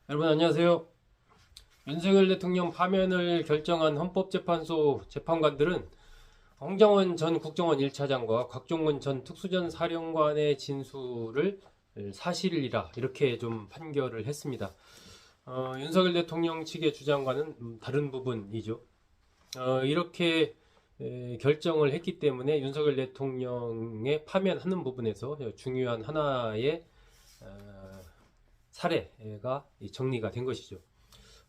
여러분 안녕하세요. 윤석열 대통령 파면을 결정한 헌법재판소 재판관들은 홍장원 전 국정원 1차장과 곽종문 전 특수전 사령관의 진술을 사실이라 이렇게 좀 판결을 했습니다. 윤석열 대통령 측의 주장과는 다른 부분이죠. 이렇게 결정을 했기 때문에 윤석열 대통령의 파면하는 부분에서 중요한 하나의 사례가 정리가 된 것이죠.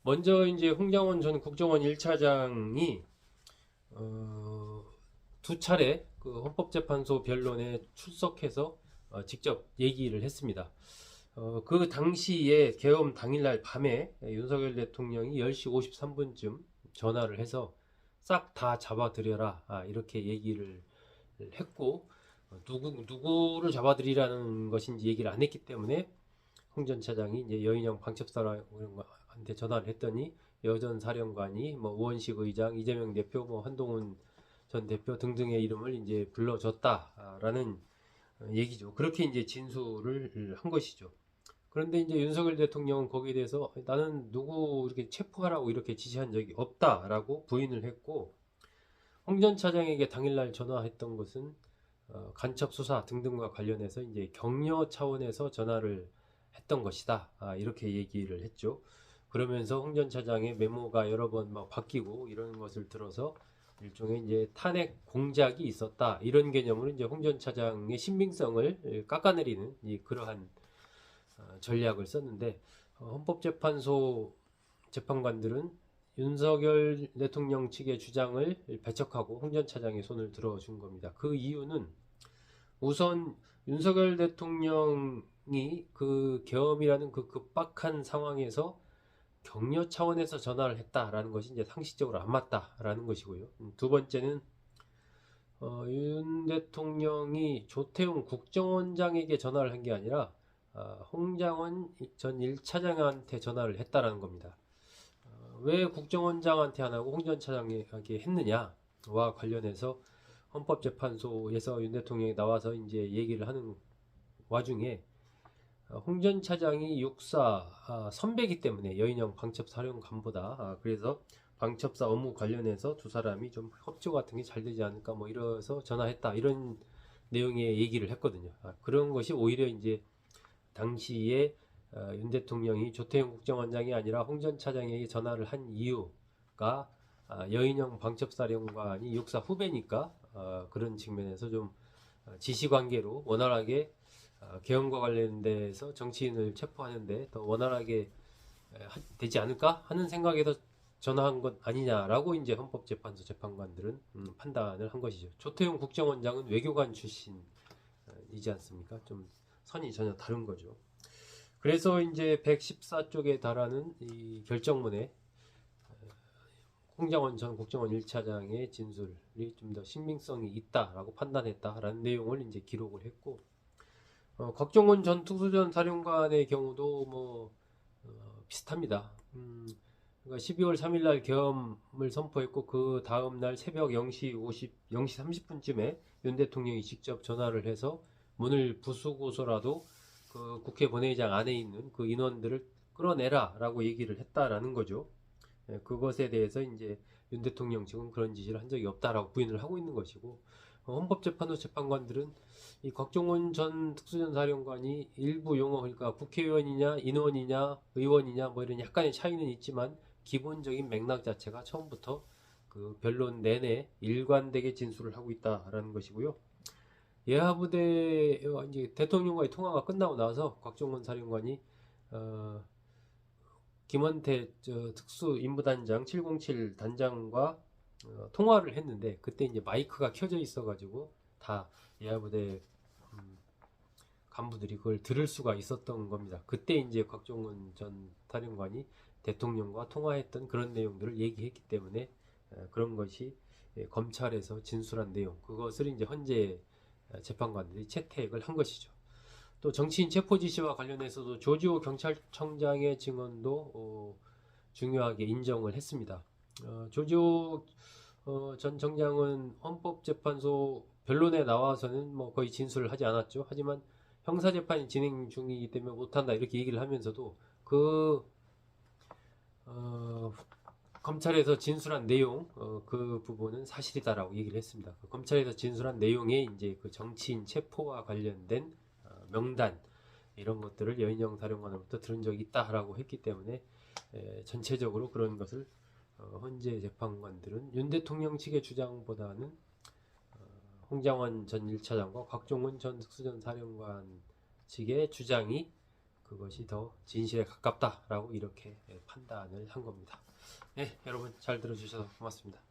먼저 이제 홍장원 전 국정원 1차장이 두 차례 그 헌법재판소 변론에 출석해서 직접 얘기를 했습니다. 그 당시에 계엄 당일날 밤에 윤석열 대통령이 10시 53분쯤 전화를 해서 싹 다 잡아들여라 이렇게 얘기를 했고 누구를 잡아들이라는 것인지 얘기를 안 했기 때문에 홍 전 차장이 이제 여인영 방첩사령관한테 전화를 했더니 여 전 사령관이 뭐 우원식 의장, 이재명 대표, 뭐 한동훈 전 대표 등등의 이름을 이제 불러줬다라는 얘기죠. 그렇게 이제 진술을 한 것이죠. 그런데 이제 윤석열 대통령은 거기에 대해서 나는 누구 이렇게 체포하라고 이렇게 지시한 적이 없다라고 부인을 했고, 홍 전 차장에게 당일날 전화했던 것은 간첩 수사 등등과 관련해서 이제 격려 차원에서 전화를 했던 것이다. 이렇게 얘기를 했죠. 그러면서 홍 전 차장의 메모가 여러 번 막 바뀌고 이런 것을 들어서 일종의 이제 탄핵 공작이 있었다. 이런 개념으로 이제 홍 전 차장의 신빙성을 깎아내리는 그러한 전략을 썼는데, 헌법재판소 재판관들은 윤석열 대통령 측의 주장을 배척하고 홍 전 차장의 손을 들어준 겁니다. 그 이유는 우선 윤석열 대통령이 그 계엄이라는 그 급박한 상황에서 격려 차원에서 전화를 했다라는 것이 이제 상식적으로 안 맞다라는 것이고요. 두 번째는 윤 대통령이 조태웅 국정원장에게 전화를 한 게 아니라 홍장원 전 1차장한테 전화를 했다라는 겁니다. 왜 국정원장한테 안 하고 홍 전 차장에게 했느냐와 관련해서 헌법재판소에서 윤 대통령이 나와서 이제 얘기를 하는 와중에 홍 전 차장이 육사 선배이기 때문에 여인영 방첩사령관보다 그래서 방첩사 업무 관련해서 두 사람이 좀 협조 같은 게 잘 되지 않을까 뭐 이래서 전화했다 이런 내용의 얘기를 했거든요. 그런 것이 오히려 이제 당시에 윤 대통령이 조태용 국정원장이 아니라 홍 전 차장에게 전화를 한 이유가 여인영 방첩사령관이 육사 후배니까 그런 측면에서 좀 지시관계로 원활하게 계엄과 관련돼서 정치인을 체포하는데 더 원활하게 되지 않을까 하는 생각에서 전화한 것 아니냐라고 이제 헌법재판소 재판관들은 판단을 한 것이죠. 조태용 국정원장은 외교관 출신이지 않습니까? 좀 선이 전혀 다른 거죠. 그래서 이제 114쪽에 달하는 이 결정문에 홍장원 전 국정원 1차장의 진술이 좀 더 신빙성이 있다라고 판단했다라는 내용을 이제 기록을 했고, 곽종원 전 특수전 사령관의 경우도 뭐 비슷합니다. 그러니까 12월 3일 날 계엄을 선포했고 그 다음 날 새벽 0시 30분쯤에 윤 대통령이 직접 전화를 해서 문을 부수고서라도 그 국회 본회의장 안에 있는 그 인원들을 끌어내라라고 얘기를 했다라는 거죠. 그것에 대해서 이제 윤 대통령 측은 그런 지시를 한 적이 없다라고 부인을 하고 있는 것이고, 헌법재판소 재판관들은 이 곽종원 전 특수전 사령관이 일부 용어, 그러니까 국회의원이냐 인원이냐 의원이냐 뭐 이런 약간의 차이는 있지만 기본적인 맥락 자체가 처음부터 그 변론 내내 일관되게 진술을 하고 있다라는 것이고요. 예하부대 이제 대통령과의 통화가 끝나고 나서 곽종원 사령관이 김원태 특수임무단장 707 단장과 통화를 했는데 그때 이제 마이크가 켜져 있어가지고 다 예하부대 간부들이 그걸 들을 수가 있었던 겁니다. 그때 이제 곽종원 전 사령관이 대통령과 통화했던 그런 내용들을 얘기했기 때문에 그런 것이 검찰에서 진술한 내용, 그것을 이제 헌재 재판관들이 채택을 한 것이죠. 또 정치인 체포 지시와 관련해서도 조지호 경찰청장의 증언도 중요하게 인정을 했습니다. 조지호 전 청장은 헌법재판소 변론에 나와서는 뭐 거의 진술을 하지 않았죠. 하지만 형사재판이 진행 중이기 때문에 못한다 이렇게 얘기를 하면서도 그 검찰에서 진술한 내용, 그 부분은 사실이다라고 얘기를 했습니다. 검찰에서 진술한 내용에 이제 그 정치인 체포와 관련된 명단 이런 것들을 여인영 사령관으로부터 들은 적이 있다라고 했기 때문에 전체적으로 그런 것을 헌재 재판관들은 윤 대통령 측의 주장보다는 홍장원 전 1차장과 곽종훈 전 특수전 사령관 측의 주장이 그것이 더 진실에 가깝다라고 이렇게 판단을 한 겁니다. 네, 여러분 잘 들어주셔서 고맙습니다.